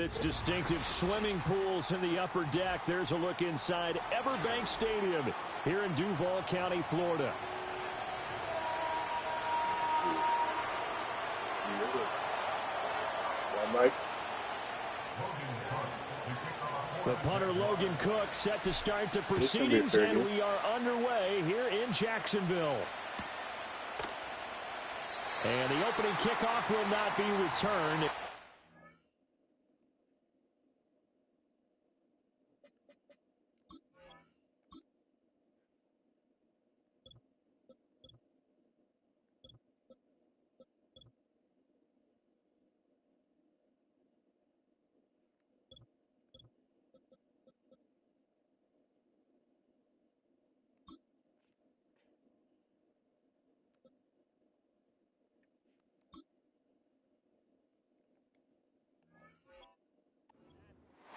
its distinctive swimming pools in the upper deck, there's a look inside Everbank Stadium here in Duval County, Florida. Mike. The punter Logan Cook set to start the proceedings, and we are underway here in Jacksonville. And the opening kickoff will not be returned.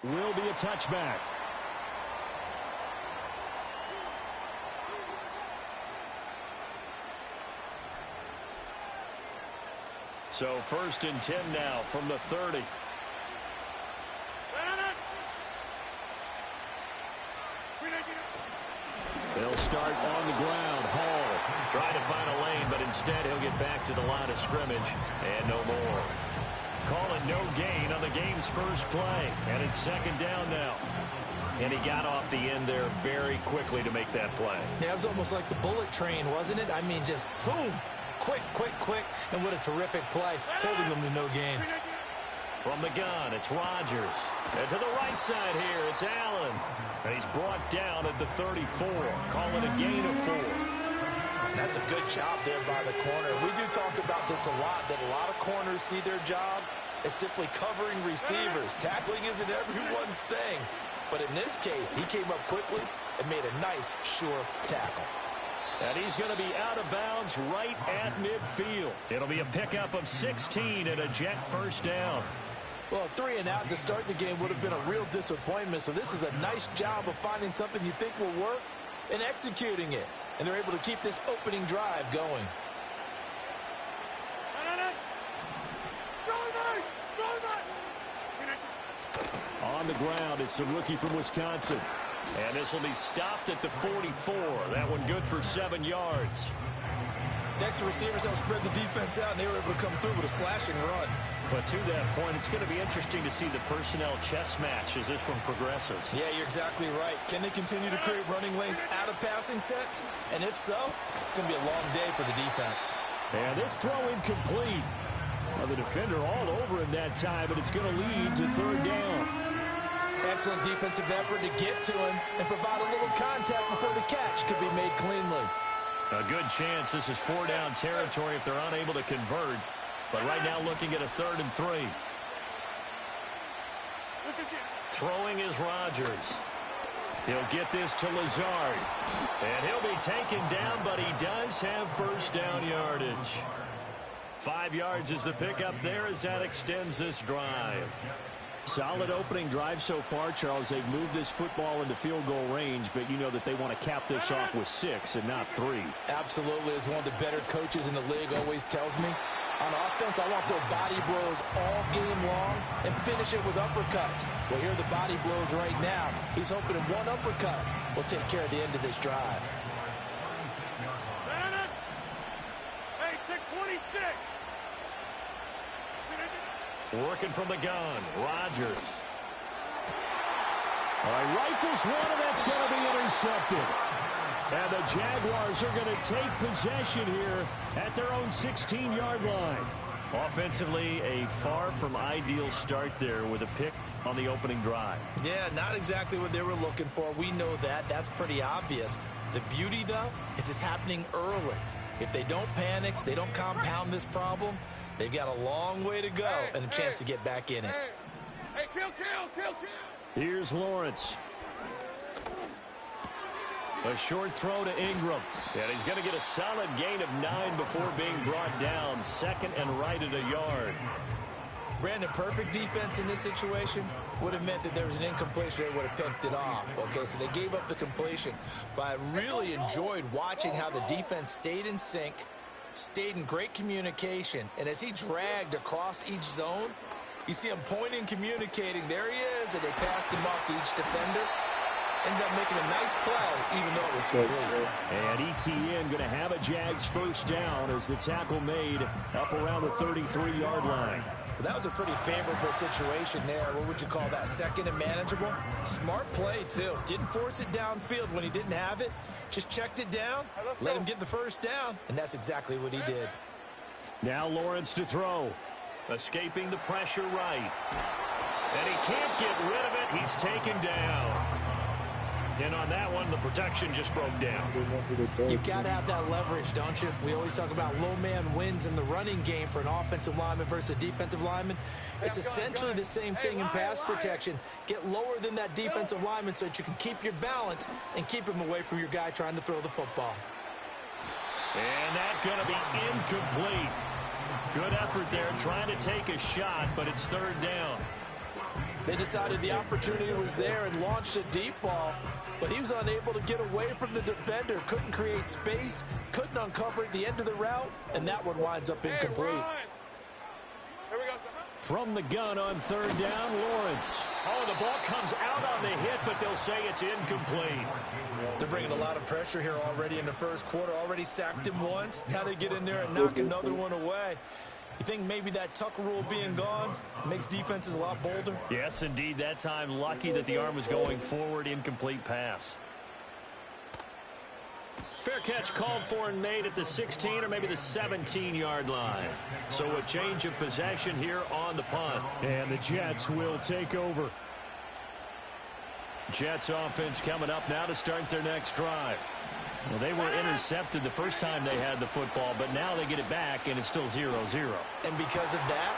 Will be a touchback. So 1st and 10 now from the 30. They'll start on the ground. Hall trying to find a lane, but instead he'll get back to the line of scrimmage and no more. Calling no gain on the game's first play. And it's 2nd down now. And he got off the end there very quickly to make that play. Yeah, it was almost like the bullet train, wasn't it? I mean, just zoom. Quick, quick, quick. And what a terrific play, holding them to no gain. From the gun, it's Rodgers. And to the right side here, it's Allen. And he's brought down at the 34. Call it a gain of 4. That's a good job there by the corner. We do talk about this a lot, that a lot of corners see their job as simply covering receivers. Tackling isn't everyone's thing. But in this case, he came up quickly and made a nice, sure tackle. And he's going to be out of bounds right at midfield. It'll be a pickup of 16 and a Jet 1st down. Well, 3 and out to start the game would have been a real disappointment. So this is a nice job of finding something you think will work and executing it. And they're able to keep this opening drive going. On the ground, it's the rookie from Wisconsin. And this will be stopped at the 44. That one good for 7 yards. Next, the receivers help spread the defense out, and they were able to come through with a slashing run. But to that point, it's going to be interesting to see the personnel chess match as this one progresses. Yeah, you're exactly right. Can they continue to create running lanes out of passing sets? And if so, it's going to be a long day for the defense. And this throw incomplete. Well, the defender all over him that time, but it's going to lead to 3rd down. Excellent defensive effort to get to him and provide a little contact before the catch could be made cleanly. A good chance this is 4-down territory if they're unable to convert. But right now looking at a 3rd and 3. Throwing is Rodgers. He'll get this to Lazard. And he'll be taken down, but he does have 1st down yardage. 5 yards is the pickup there as that extends this drive. Solid opening drive so far, Charles. They've moved this football into field goal range, but you know that they want to cap this off with 6 and not 3. Absolutely. As one of the better coaches in the league always tells me, on offense, I want their body blows all game long and finish it with uppercuts. Well, here are the body blows right now. He's hoping one uppercut will take care of the end of this drive. Hey, 626. Working from the gun, Rodgers. All right, rifles one, and that's going to be intercepted. And the Jaguars are going to take possession here at their own 16-yard line. Offensively, a far from ideal start there with a pick on the opening drive. Yeah, not exactly what they were looking for. We know that. That's pretty obvious. The beauty, though, is it's happening early. If they don't panic, they don't compound this problem, they've got a long way to go and a chance to get back in it. Hey, kill. Here's Lawrence. A short throw to Ingram. And he's going to get a solid gain of 9 before being brought down. 2nd and right at a yard. Brandon, perfect defense in this situation would have meant that there was an incompletion. They would have picked it off. Okay, so they gave up the completion. But I really enjoyed watching how the defense stayed in sync, stayed in great communication. And as he dragged across each zone, You see him pointing, communicating. There he is, and they passed him off to each defender. Ended up making a nice play, even though it was complete. And ETN going to have a Jags first down as the tackle made up around the 33-yard line. Well, that was a pretty favorable situation there. What would you call that? Second and manageable? Smart play, too. Didn't force it downfield when he didn't have it. Just checked it down, let him get the first down, and that's exactly what he did. Now Lawrence to throw. Escaping the pressure right. And he can't get rid of it. He's taken down. And on that one, the protection just broke down. You've got to have that leverage, don't you? We always talk about low man wins in the running game for an offensive lineman versus a defensive lineman. It's essentially the same thing in pass protection. Get lower than that defensive lineman so that you can keep your balance and keep him away from your guy trying to throw the football. And that's going to be incomplete. Good effort there trying to take a shot, but it's third down. They decided the opportunity was there and launched a deep ball, but he was unable to get away from the defender. Couldn't create space, couldn't uncover at the end of the route, and that one winds up incomplete. Here we go. From the gun on third down, Lawrence. Oh, the ball comes out on the hit, but they'll say it's incomplete. They're bringing a lot of pressure here already in the first quarter. Already sacked him once. Now they get in there and knock another one away. You think maybe that tuck rule being gone makes defenses a lot bolder? Yes, indeed. That time, lucky that the arm was going forward. Incomplete pass. Fair catch called for and made at the 16 or maybe the 17-yard line. So a change of possession here on the punt. And the Jets will take over. Jets offense coming up now to start their next drive. Well, they were intercepted the first time they had the football, but now they get it back, and it's still 0-0. And because of that,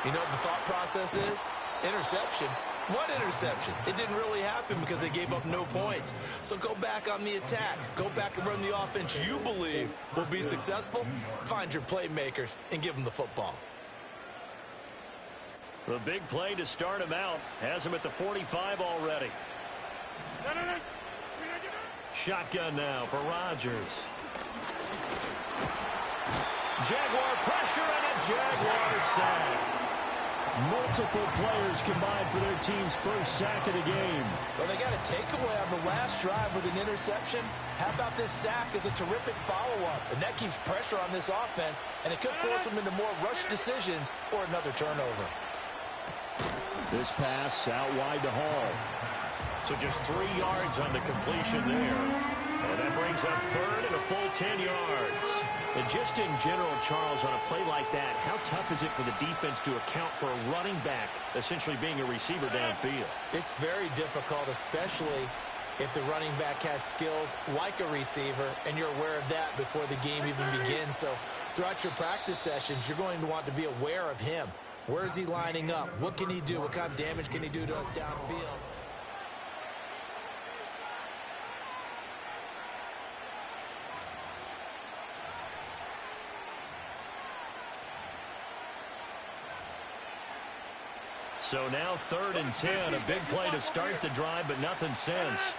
you know what the thought process is? Interception. What interception? It didn't really happen because they gave up no points. So go back on the attack. Go back and run the offense you believe will be successful. Find your playmakers and give them the football. The big play to start him out has him at the 45 already. No. Shotgun now for Rodgers. Jaguar pressure and a Jaguar sack. Multiple players combined for their team's first sack of the game. Well, they got a takeaway on the last drive with an interception. How about this sack as a terrific follow-up? And that keeps pressure on this offense, and it could force them into more rush decisions or another turnover. This pass out wide to Hall. So just 3 yards on the completion there. And that brings up third and a full 10 yards. And just in general, Charles, on a play like that, how tough is it for the defense to account for a running back essentially being a receiver downfield? It's very difficult, especially if the running back has skills like a receiver, and you're aware of that before the game even begins. So throughout your practice sessions, you're going to want to be aware of him. Where is he lining up? What can he do? What kind of damage can he do to us downfield? So now 3rd and 10, a big play to start the drive, but nothing since.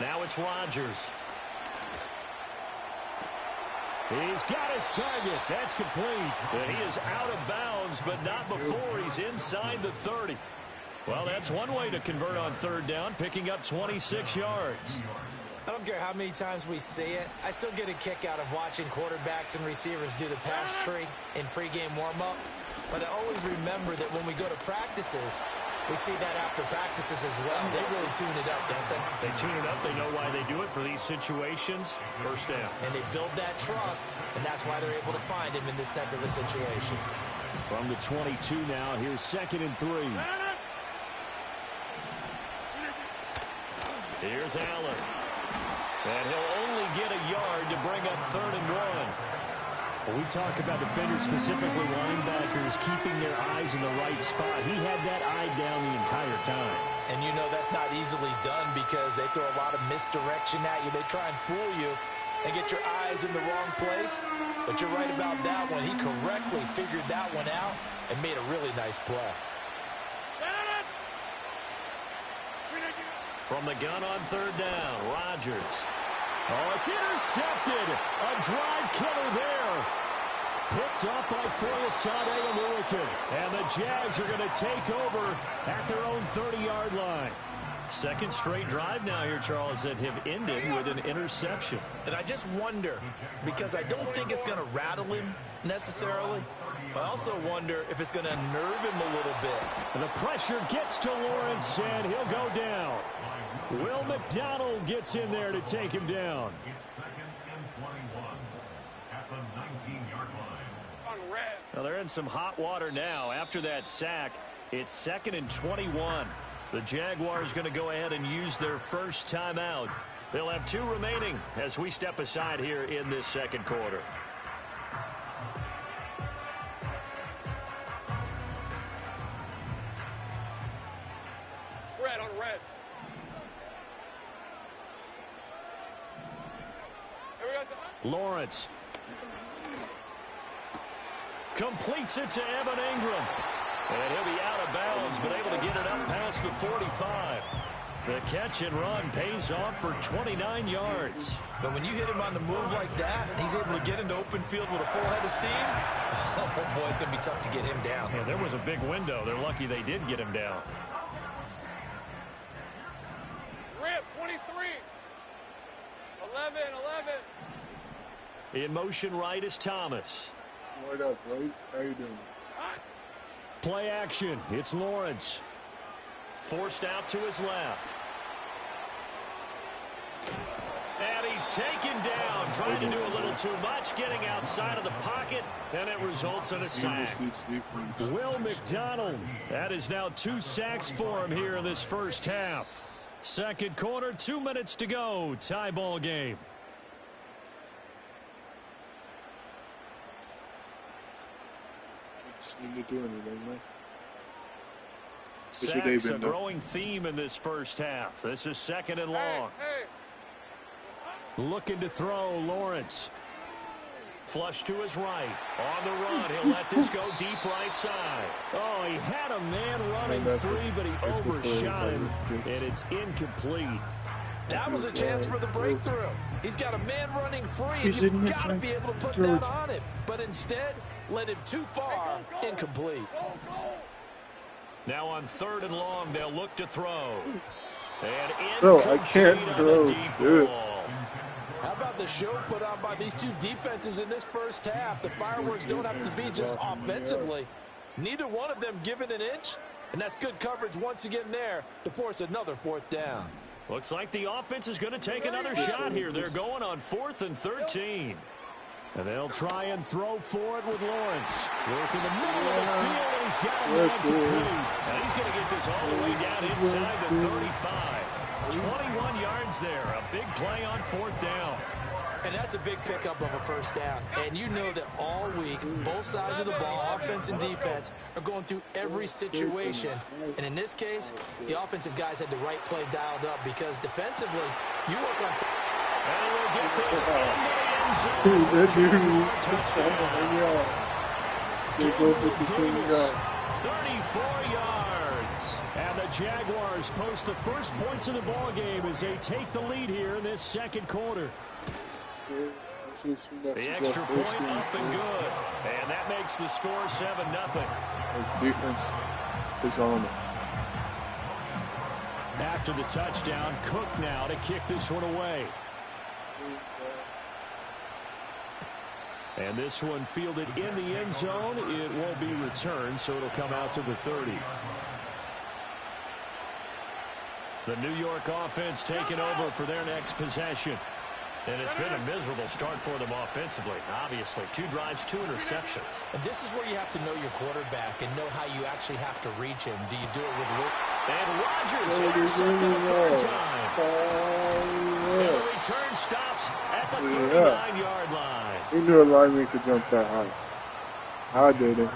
Now it's Rodgers. He's got his target. That's complete. And he is out of bounds, but not before he's inside the 30. Well, that's one way to convert on third down, picking up 26 yards. I don't care how many times we see it. I still get a kick out of watching quarterbacks and receivers do the pass tree in pregame warm-up. But I always remember that when we go to practices, we see that after practices as well. They really tune it up, don't they? They tune it up. They know why they do it for these situations. First down. And they build that trust, and that's why they're able to find him in this type of a situation. From the 22 now, here's 2nd and 3. Here's Allen. And he'll only get a yard to bring up 3rd and 1. Well, we talk about defenders, specifically linebackers, keeping their eyes in the right spot. He had that eye down the entire time. And you know that's not easily done because they throw a lot of misdirection at you. They try and fool you and get your eyes in the wrong place. But you're right about that one. He correctly figured that one out and made a really nice play. From the gun on 3rd down, Rodgers. Oh, it's intercepted. A drive killer there. Picked off by Foyesade and Lurican. And the Jags are going to take over at their own 30-yard line. Second straight drive now here, Charles, that have ended with an interception. And I just wonder, because I don't think it's going to rattle him necessarily, but I also wonder if it's going to nerve him a little bit. And the pressure gets to Lawrence, and he'll go down. Will McDonald gets in there to take him down. Well, they're in some hot water now. After that sack, it's 2nd and 21. The Jaguars going to go ahead and use their first timeout. They'll have 2 remaining as we step aside here in this second quarter. Red on red. Here we go. Lawrence completes it to Evan Ingram. And he'll be out of bounds, but able to get it up past the 45. The catch and run pays off for 29 yards. But when you hit him on the move like that, he's able to get into open field with a full head of steam. Oh, boy, it's going to be tough to get him down. Yeah, there was a big window. They're lucky they did get him down. Rip, 23. 11. In motion right is Thomas. What up, Blake? How you doing? Play action. It's Lawrence. Forced out to his left. And he's taken down. Trying to do a little too much. Getting outside of the pocket. And it results in a sack. Will McDonald. That is now 2 sacks for him here in this first half. Second quarter, 2 minutes to go. Tie ball game. Need to do anything, man. Sacks a growing theme in this first half. This is 2nd and long. Looking to throw, Lawrence. Flush to his right. On the run, he'll let this go deep right side. Oh, he had a man running free, but he overshot him, and it's incomplete. That was a chance for the breakthrough. He's got a man running free, and you've got to be able to put that on him. But instead, led him too far, incomplete. Now on 3rd and long, they'll look to throw. And bro, I can't throw. How about the show put on by these 2 defenses in this first half? The fireworks don't have to be just offensively. Neither one of them given an inch, and that's good coverage once again there to force another 4th down. Looks like the offense is going to take another shot here. They're going on 4th and 13. And they'll try and throw for it with Lawrence. Work in the middle of the field, and he's got a man complete. And he's going to get this all the way down inside the 35. 21 yards there. A big play on 4th down. And that's a big pickup of a first down. And you know that all week, both sides of the ball, offense and defense, are going through every situation. And in this case, the offensive guys had the right play dialed up because defensively, you work on... And we'll get this in the end zone. Touchdown. 34 yards. And the Jaguars post the first points of the ball game as they take the lead here in this second quarter. The extra point up and good. And that makes the score 7-0. Defense is on it. After the touchdown, Cook now to kick this one away. And this one fielded in the end zone. It won't be returned, so it'll come out to the 30. The New York offense taking over for their next possession. And it's been a miserable start for them offensively. Obviously, 2 drives, 2 interceptions. And this is where you have to know your quarterback and know how you actually have to reach him. Do you do it with Luke? And Rodgers intercepted a 3rd time. And the return stops at the 39-yard line. Who knew a lineman could jump that high? I did it.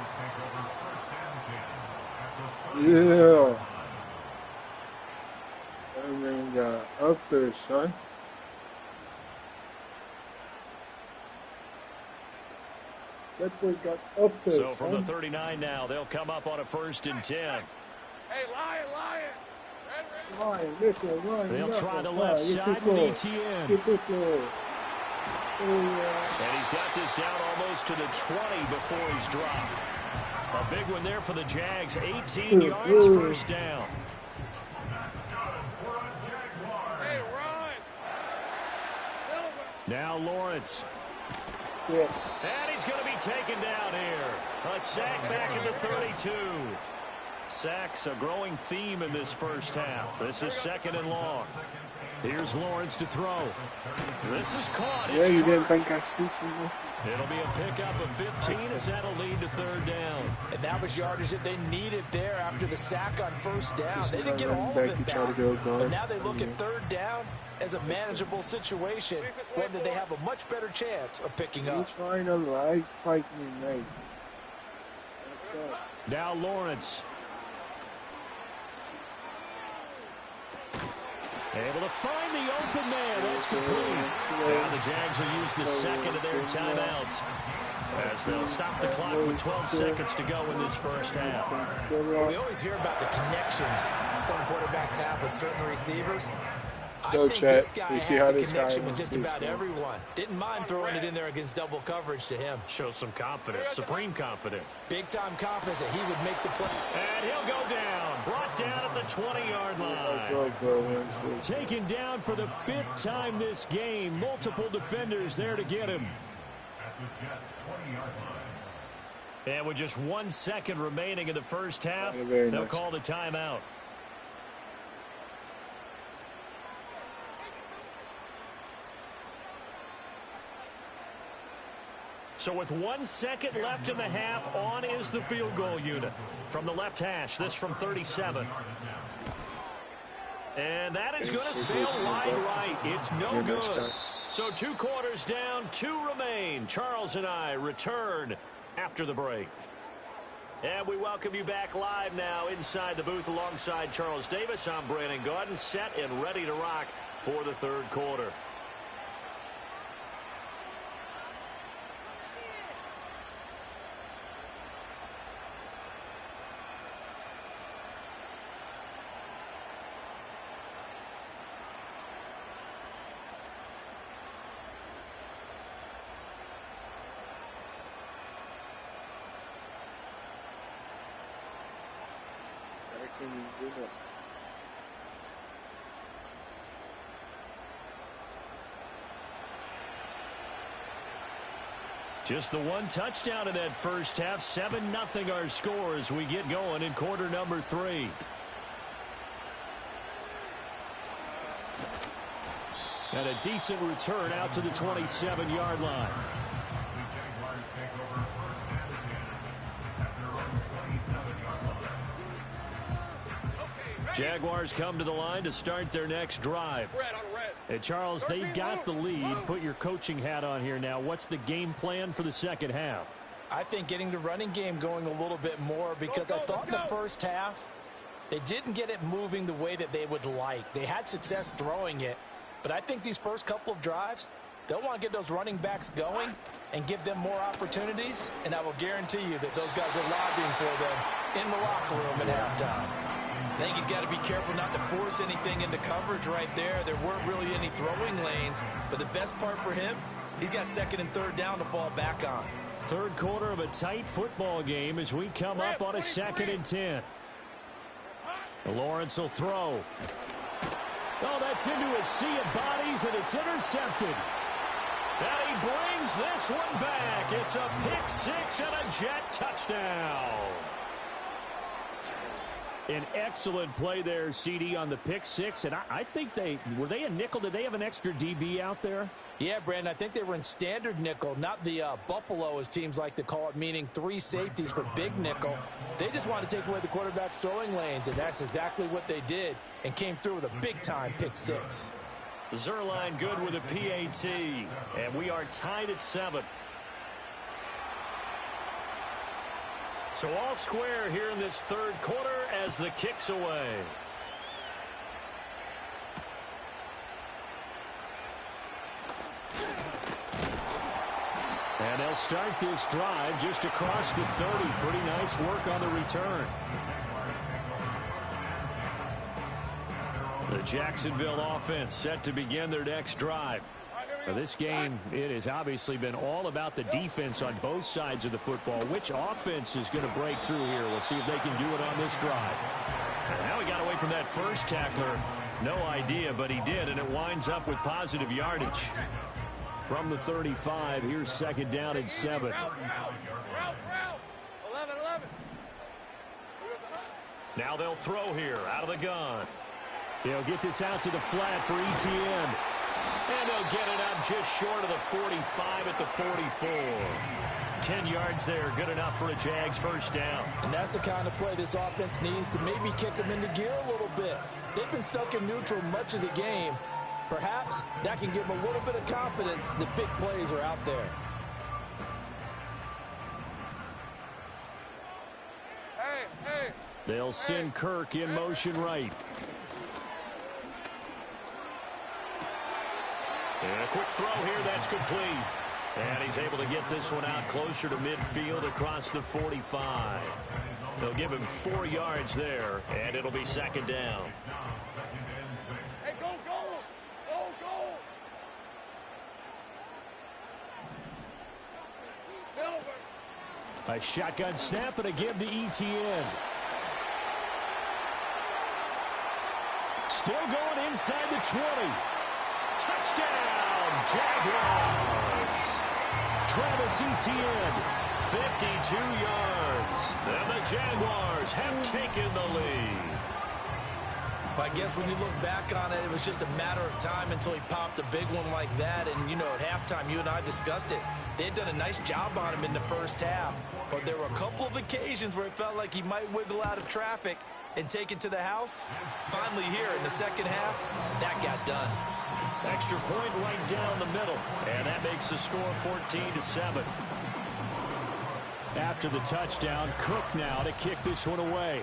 Yeah. That man got up there, son. That boy got up there, so from the 39 now, they'll come up on a 1st and 10. Hey, Lion. Lion, this one, Lion. They'll try the left side with ETN. Get this one. And he's got this down almost to the 20 before he's dropped. A big one there for the Jags. 18 yards, first down. Hey, run. Silver. Now Lawrence. Yeah. And he's going to be taken down here. A sack back at the 32. Sacks a growing theme in this first half. This is 2nd and long. Here's Lawrence to throw. This is caught. Yeah, you didn't Kirk. think I seen something? It'll be a pickup of 15 as that'll lead to 3rd down. And that was yardage that they needed there after the sack on first down. Just They didn't get running all back, of you it try to back. go guard. But now they look at 3rd down as a manageable situation, one that they have a much better chance of picking You up. trying to lag spike me, mate. Now Lawrence. Able to find the open man. That's complete. Now the Jags will use the 2nd of their timeouts as they'll stop the clock with 12 seconds to go in this first half. We always hear about the connections some quarterbacks have with certain receivers. So, I think Chet, this guy you see has how a this guy connection with just is about going. everyone. Didn't mind throwing it in there against double coverage to him. Shows some confidence, supreme confidence. Big-time confidence that he would make the play. And he'll go down. Brought down at the 20-yard line. Go. Taken down for the 5th time this game. Multiple defenders there to get him. And with just 1 second remaining in the first half, they'll call the timeout. So with 1 second left in the half, on is the field goal unit. From the left hash, this from 37. And that is going to sail wide right. It's no good. So 2 quarters down, 2 remain. Charles and I return after the break. And we welcome you back live now inside the booth alongside Charles Davis. I'm Brandon Gaudin, set and ready to rock for the 3rd quarter. Just the 1 touchdown in that first half. 7-0 our score as we get going in quarter number 3. And a decent return out to the 27-yard line. Jaguars come to the line to start their next drive. And Charles, they've got the lead. Put your coaching hat on here now. What's the game plan for the second half? I think getting the running game going a little bit more because I thought in the first half they didn't get it moving the way that they would like. They had success throwing it, but I think these first couple of drives, they'll want to get those running backs going and give them more opportunities, and I will guarantee you that those guys are lobbying for them in the locker room at halftime. I think he's got to be careful not to force anything into coverage right there. There weren't really any throwing lanes, but the best part for him, he's got 2nd and 3rd down to fall back on. 3rd quarter of a tight football game as we come up on a 2nd and 10. Lawrence will throw. Oh, that's into a sea of bodies, and it's intercepted. And he brings this one back. It's a pick 6 and a Jet touchdown. An excellent play there, CD, on the pick 6. And I think were they a nickel? Did they have an extra DB out there? Yeah, Brandon, I think they were in standard nickel, not the Buffalo, as teams like to call it, meaning 3 safeties for big nickel. They just wanted to take away the quarterback's throwing lanes, and that's exactly what they did and came through with a big-time pick 6. Zerline good with a PAT, and we are tied at 7. So all square here in this 3rd quarter as the kick's away. And they'll start this drive just across the 30. Pretty nice work on the return. The Jacksonville offense set to begin their next drive. Now this game, it has obviously been all about the defense on both sides of the football. Which offense is going to break through here? We'll see if they can do it on this drive. And now he got away from that first tackler. No idea, but he did, and it winds up with positive yardage. From the 35, here's second down and 7. Route. 11. Now they'll throw here out of the gun. He'll get this out to the flat for ETN. And he'll get it up just short of the 45 at the 44. 10 yards there, good enough for a Jags first down. And that's the kind of play this offense needs to maybe kick them into gear a little bit. They've been stuck in neutral much of the game. Perhaps that can give them a little bit of confidence that big plays are out there. Hey. They'll send Kirk in motion right. And a quick throw here, that's complete. And he's able to get this one out closer to midfield across the 45. They'll give him 4 yards there, and it'll be second down. Hey, go. Silver. A shotgun snap and a give to ETN. Still going inside the 20. Touchdown, Jaguars. Travis Etienne, 52 yards. And the Jaguars have taken the lead. I guess when you look back on it, it was just a matter of time until he popped a big one like that. And, you know, at halftime, you and I discussed it. They had done a nice job on him in the first half. But there were a couple of occasions where it felt like he might wiggle out of traffic and take it to the house. Finally here in the second half, that got done. Extra point right down the middle. And that makes the score 14-7. After the touchdown, Cook now to kick this one away.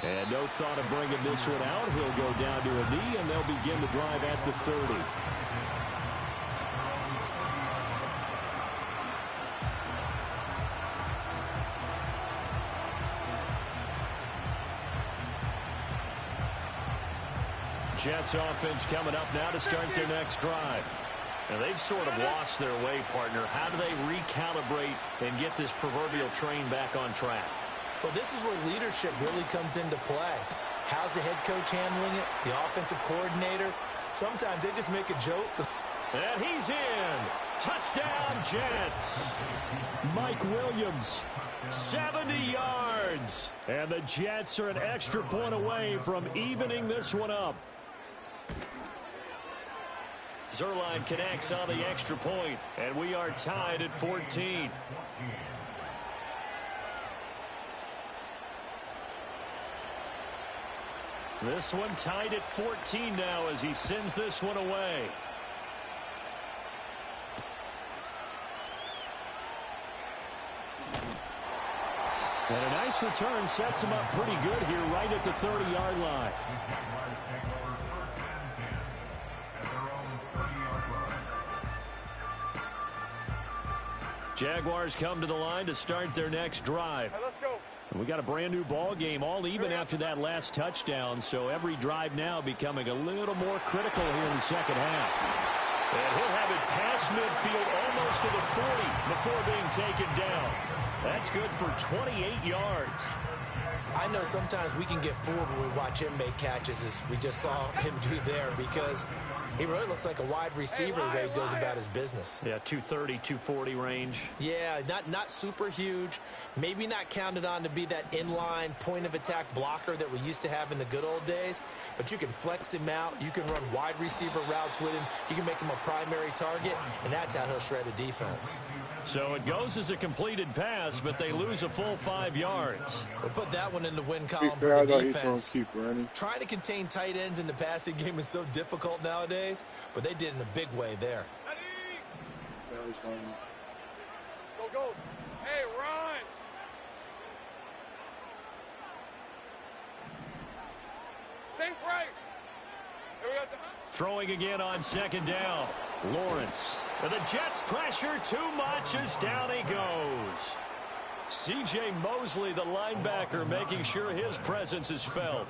And no thought of bringing this one out. He'll go down to a knee, and they'll begin the drive at the 30. Jets offense coming up now to start their next drive. Now they've sort of lost their way, partner. How do they recalibrate and get this proverbial train back on track? Well, this is where leadership really comes into play. How's the head coach handling it? The offensive coordinator? Sometimes they just make a joke. And he's in. Touchdown, Jets. Mike Williams, 70 yards. And the Jets are an extra point away from evening this one up. Zerline connects on the extra point, and we are tied at 14. This one tied at 14 now as he sends this one away. And a nice return sets him up pretty good here right at the 30-yard line. Jaguars come to the line to start their next drive. Hey, let's go. We got a brand new ball game, all even after that last touchdown, so every drive now becoming a little more critical here in the second half. And he'll have it past midfield almost to the 40 before being taken down. That's good for 28 yards. I know sometimes we can get fooled when we watch him make catches, as we just saw him do there, because he really looks like a wide receiver the way he goes about his business. Yeah, 230, 240 range. Yeah, not super huge. Maybe not counted on to be that inline point-of-attack blocker that we used to have in the good old days. But you can flex him out. You can run wide receiver routes with him. You can make him a primary target, and that's how he'll shred a defense. So it goes as a completed pass, but they lose a full 5 yards. We'll put that one in the win To column be for fair, I the thought he's defense. going to keep running. Trying to contain tight ends in the passing game is so difficult nowadays, but they did in a big way there. That was fine. Go. Hey, run. Think right. Here we go. Throwing again on second down. Lawrence. And the Jets pressure too much as down he goes. C.J. Mosley, the linebacker, making sure his presence is felt.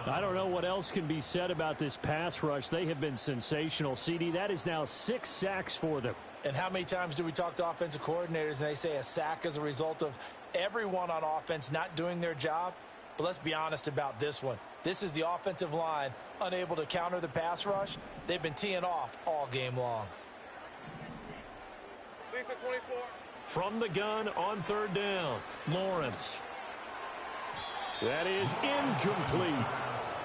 I don't know what else can be said about this pass rush. They have been sensational. CD, that is now 6 sacks for them. And how many times do we talk to offensive coordinators and they say a sack is a result of everyone on offense not doing their job? But let's be honest about this one. This is the offensive line unable to counter the pass rush. They've been teeing off all game long. Lisa 24. From the gun on 3rd down, Lawrence. That is incomplete.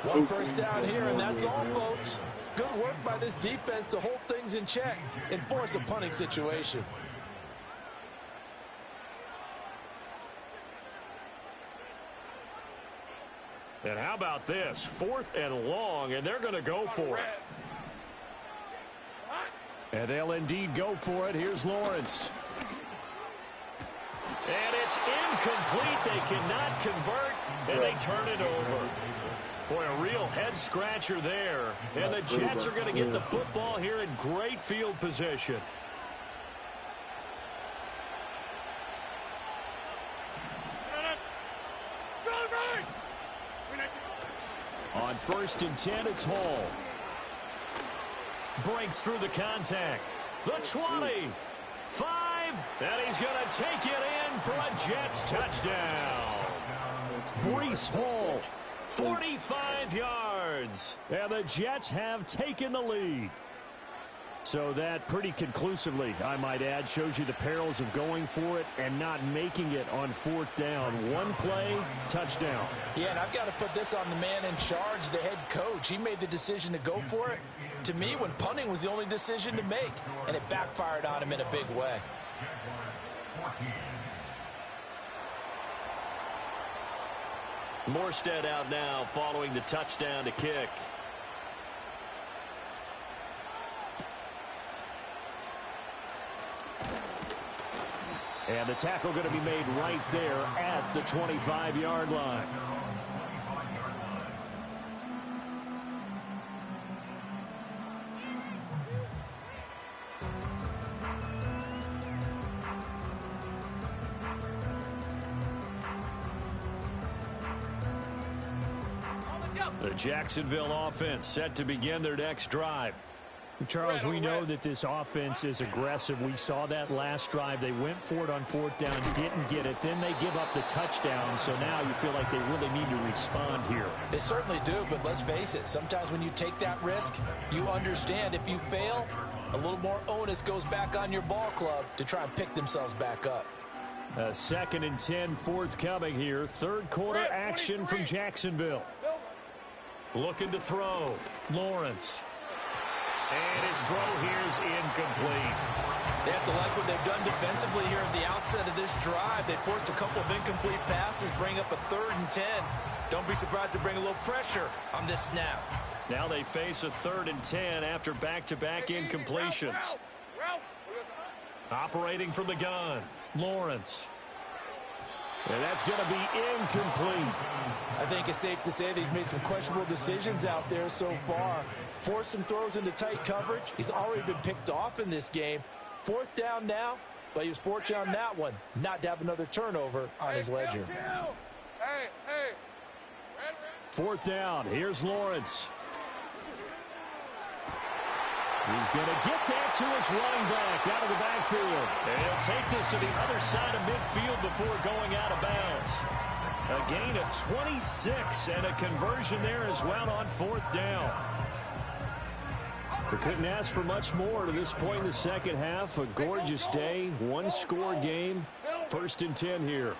One first down here, and that's all, folks. Good work by this defense to hold things in check and force a punting situation. And how about this? 4th and long, and they're going to go for it. And they'll indeed go for it. Here's Lawrence. And it's incomplete. They cannot convert, and they turn it over. Boy, a real head-scratcher there. And the Jets are going to get the football here in great field position. On 1st and 10, it's Hall. Breaks through the contact. The 20. 5. And he's going to take it in for a Jets touchdown. Breece Hall, 45 yards. And the Jets have taken the lead. So that pretty conclusively, I might add, shows you the perils of going for it and not making it on 4th down. One play, touchdown. Yeah, and I've got to put this on the man in charge, the head coach. He made the decision to go for it. To me, when punting was the only decision to make, and it backfired on him in a big way. Morstead out now following the touchdown to kick. And the tackle going to be made right there at the 25-yard line. The Jacksonville offense set to begin their next drive. Charles, we know that this offense is aggressive. We saw that last drive. They went for it on 4th down, didn't get it. Then they give up the touchdown. So now you feel like they really need to respond here. They certainly do, but let's face it. Sometimes when you take that risk, you understand if you fail, a little more onus goes back on your ball club to try and pick themselves back up. 2nd and 10 forthcoming here. 3rd quarter action from Jacksonville. Looking to throw. Lawrence. And his throw here is incomplete. They have to like what they've done defensively here at the outset of this drive. They forced a couple of incomplete passes, bring up a 3rd and 10. Don't be surprised to bring a little pressure on this snap. Now they face a 3rd and 10 after back-to-back incompletions. Operating from the gun, Lawrence. And that's going to be incomplete. I think it's safe to say that he's made some questionable decisions out there so far. Forced some throws into tight coverage. He's already been picked off in this game. 4th down now, but he was fortunate on that one not to have another turnover on his ledger. Hey. 4th down. Here's Lawrence. He's going to get that to his running back out of the backfield. And he'll take this to the other side of midfield before going out of bounds. A gain of 26 and a conversion there as well on 4th down. We couldn't ask for much more to this point in the second half. A gorgeous day, one-score game. 1st and 10 here.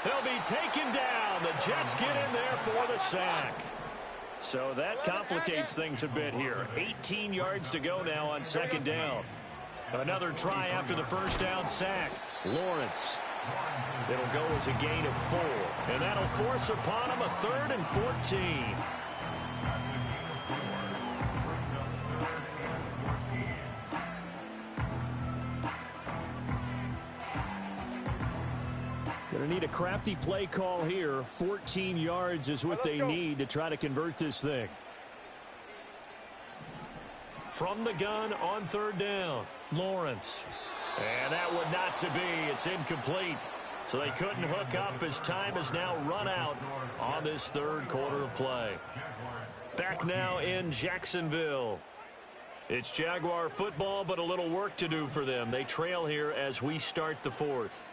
They'll be taken down. The Jets get in there for the sack. So that complicates things a bit here. 18 yards to go now on 2nd down. Another try after the 1st down sack. Lawrence. It'll go as a gain of 4. And that'll force upon him a 3rd and 14. Going to need a crafty play call here. 14 yards is what they need to try to convert this thing. From the gun on 3rd down, Lawrence. And that would not to be. It's incomplete. So they couldn't hook up as time has now run out on this third quarter of play. Back now in Jacksonville. It's Jaguar football, but a little work to do for them. They trail here as we start the fourth.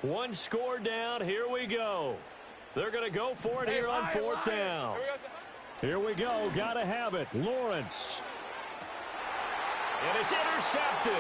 One score down. Here we go. They're going to go for it here on fourth down. Here we go. Got to have it. Lawrence. And it's intercepted.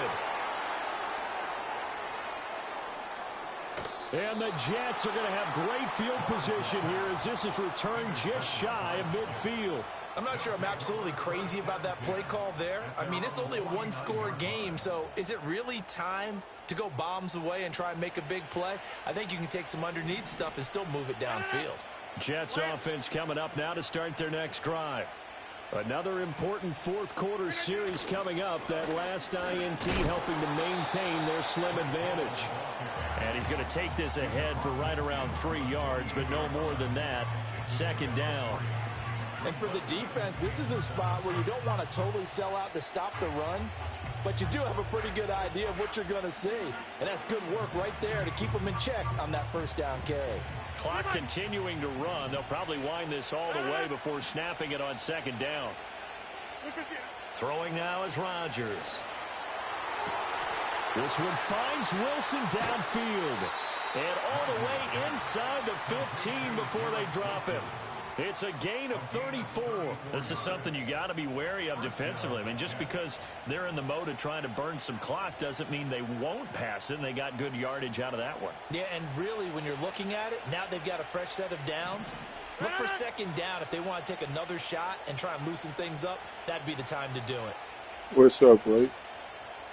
And the Jets are going to have great field position here as this is returned just shy of midfield. I'm not sure I'm absolutely crazy about that play call there. I mean, it's only a one-score game, so is it really time to go bombs away and try and make a big play? I think you can take some underneath stuff and still move it downfield. Jets offense coming up now to start their next drive. Another important fourth quarter series coming up. That last INT helping to maintain their slim advantage. And he's going to take this ahead for right around 3 yards, but no more than that. Second down. And for the defense, this is a spot where you don't want to totally sell out to stop the run, but you do have a pretty good idea of what you're going to see. And that's good work right there to keep them in check on that first down carry. Clock continuing to run. They'll probably wind this all the way before snapping it on second down. Throwing now is Rodgers. This one finds Wilson downfield. And all the way inside the 15 before they drop him. It's a gain of 34. This is something you got to be wary of defensively. I mean, just because they're in the mode of trying to burn some clock doesn't mean they won't pass it, and they got good yardage out of that one. Yeah, and really, when you're looking at it, now they've got a fresh set of downs. Look for second down. If they want to take another shot and try and loosen things up, that'd be the time to do it. What's up, Blake?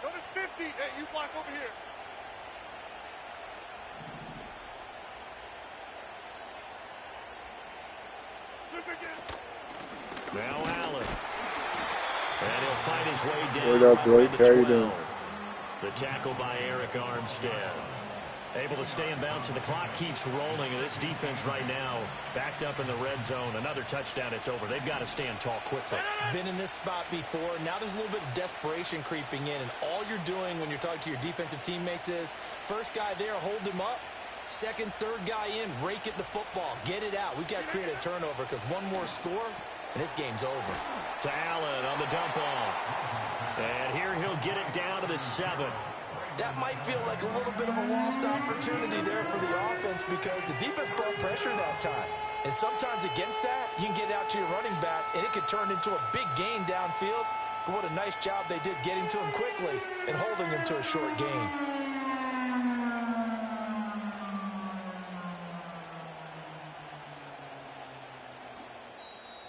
Number 50. Hey, you block over here. Now Allen. And he'll fight his way down. What up, Blake? How you doing? The tackle by Eric Armstead. Able to stay in bounds, and the clock keeps rolling. And this defense right now backed up in the red zone. Another touchdown, it's over. They've got to stand tall quickly. Been in this spot before. Now there's a little bit of desperation creeping in, and all you're doing when you're talking to your defensive teammates is first guy there, hold him up. Second, third guy in, rake at the football. Get it out. We've got to create a turnover because one more score, and this game's over. To Allen on the dump off. And here he'll get it down to the 7. That might feel like a little bit of a lost opportunity there for the offense because the defense brought pressure that time. And sometimes against that, you can get out to your running back, and it could turn into a big gain downfield. But what a nice job they did getting to him quickly and holding him to a short gain.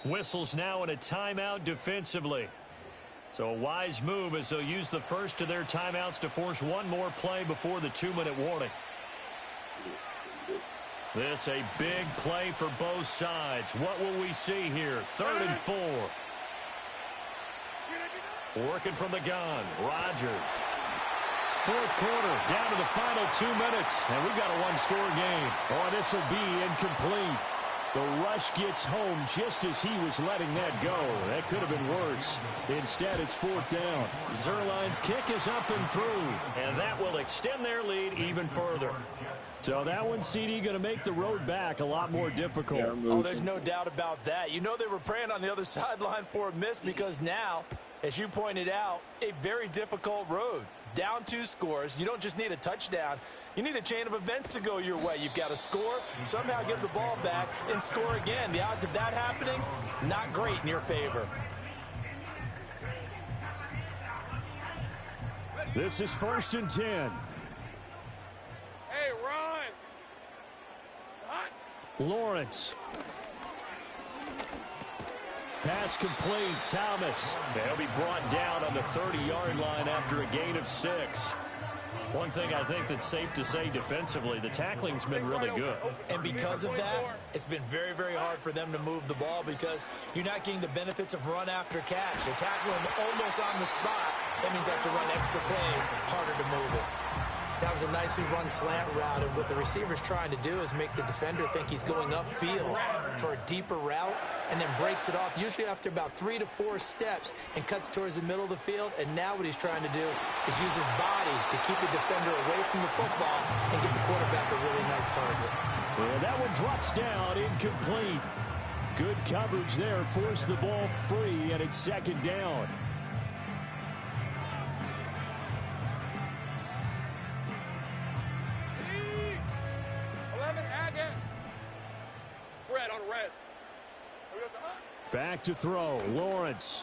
Whistles now in a timeout defensively. So a wise move as they'll use the first of their timeouts to force one more play before the 2-minute warning. This a big play for both sides. What will we see here? 3rd and 4. Working from the gun. Rodgers. Fourth quarter, down to the final 2 minutes. And we've got a one-score game. Oh, this will be incomplete. The rush gets home just as he was letting that go. That could have been worse. Instead, it's 4th down. Zerline's kick is up and through. And that will extend their lead even further. So that one, CD, going to make the road back a lot more difficult. Yeah, oh, there's no doubt about that. You know they were praying on the other sideline for a miss because now, as you pointed out, a very difficult road. Down 2 scores. You don't just need a touchdown. You need a chain of events to go your way. You've got to score, somehow give the ball back, and score again. The odds of that happening, not great in your favor. This is 1st and 10. Hey, Ron. It's hot. Lawrence. Pass complete. Thomas. They'll be brought down on the 30-yard line after a gain of 6. One thing I think that's safe to say defensively, the tackling's been really good. And because of that, it's been very, very hard for them to move the ball because you're not getting the benefits of run after catch. They're tackling almost on the spot. That means they have to run extra plays, harder to move it. That was a nicely run slant route, and what the receiver's trying to do is make the defender think he's going upfield for a deeper route, and then breaks it off, usually after about 3 to 4 steps, and cuts towards the middle of the field. And now what he's trying to do is use his body to keep the defender away from the football and get the quarterback a really nice target. And that one drops down, incomplete. Good coverage there, forced the ball free, and it's second down. Red on red. Back to throw. Lawrence.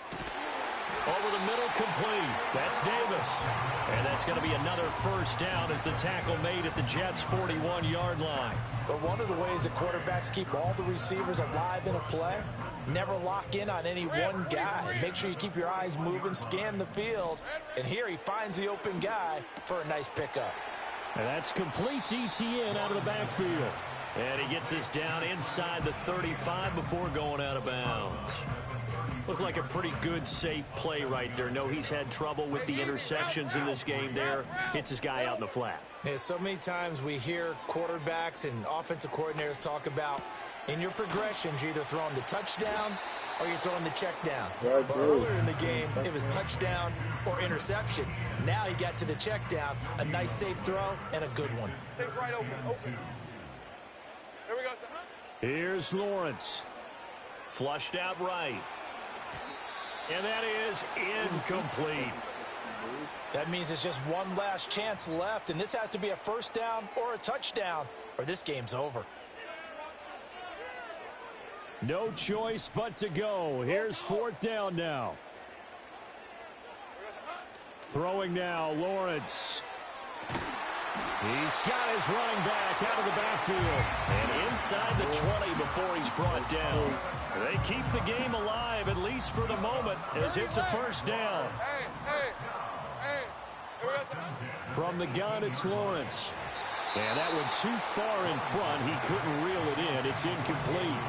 Over the middle, complete. That's Davis. And that's going to be another first down as the tackle made at the Jets' 41-yard line. But one of the ways that quarterbacks keep all the receivers alive in a play, never lock in on any one guy. Make sure you keep your eyes moving, scan the field. And here he finds the open guy for a nice pickup. And that's complete to ETN out of the backfield. And he gets this down inside the 35 before going out of bounds. Looked like a pretty good, safe play right there. No, he's had trouble with the interceptions in this game there. Hits his guy out in the flat. Yeah, so many times we hear quarterbacks and offensive coordinators talk about in your progressions, you're either throwing the touchdown or you're throwing the check down. Right, but earlier in the game, it was touchdown or interception. Now he got to the check down, a nice safe throw, and a good one. Take right open. Here we go, son. Here's Lawrence. Flushed out right. And that is incomplete. That means it's just one last chance left, and this has to be a first down or a touchdown, or this game's over. No choice but to go. Here's fourth down now. Throwing now, Lawrence. He's got his running back out of the backfield. And inside the 20 before he's brought down. They keep the game alive, at least for the moment, as it's a first down. Hey. From the gun, it's Lawrence. And that one too far in front. He couldn't reel it in. It's incomplete.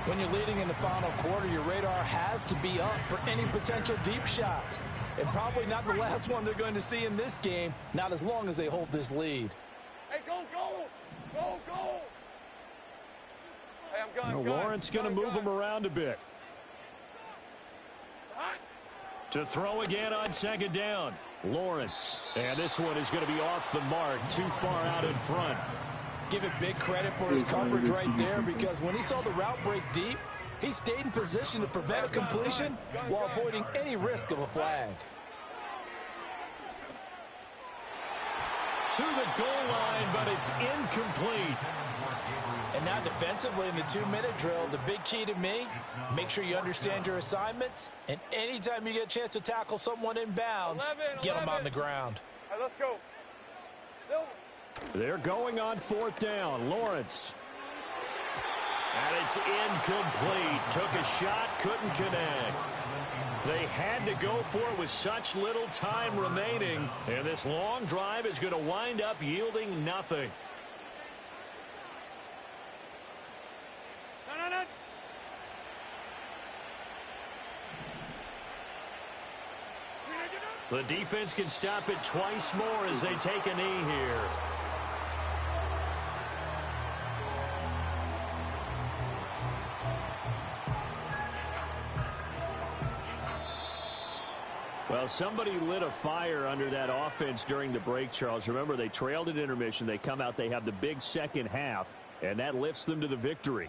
When you're leading in the final quarter, your radar has to be up for any potential deep shots. And probably not the last one they're going to see in this game, not as long as they hold this lead. Hey, go! Hey, I'm gun. Lawrence going to move him around a bit. It's hot. To throw again on second down. Lawrence. And this one is going to be off the mark, too far out in front. Give it big credit for his coverage right there, because when he saw the route break deep, he stayed in position to prevent a completion while avoiding any risk of a flag. To the goal line, but it's incomplete. And now defensively in the 2-minute drill, the big key to me, make sure you understand your assignments, and anytime you get a chance to tackle someone in bounds, get them on the ground. All right, let's go. Silver. They're going on fourth down. Lawrence. And it's incomplete. Took a shot, couldn't connect. They had to go for it with such little time remaining. And this long drive is going to wind up yielding nothing. No. The defense can stop it twice more as they take a knee here. Well, somebody lit a fire under that offense during the break, Charles. Remember, they trailed at intermission. They come out, they have the big second half, and that lifts them to the victory.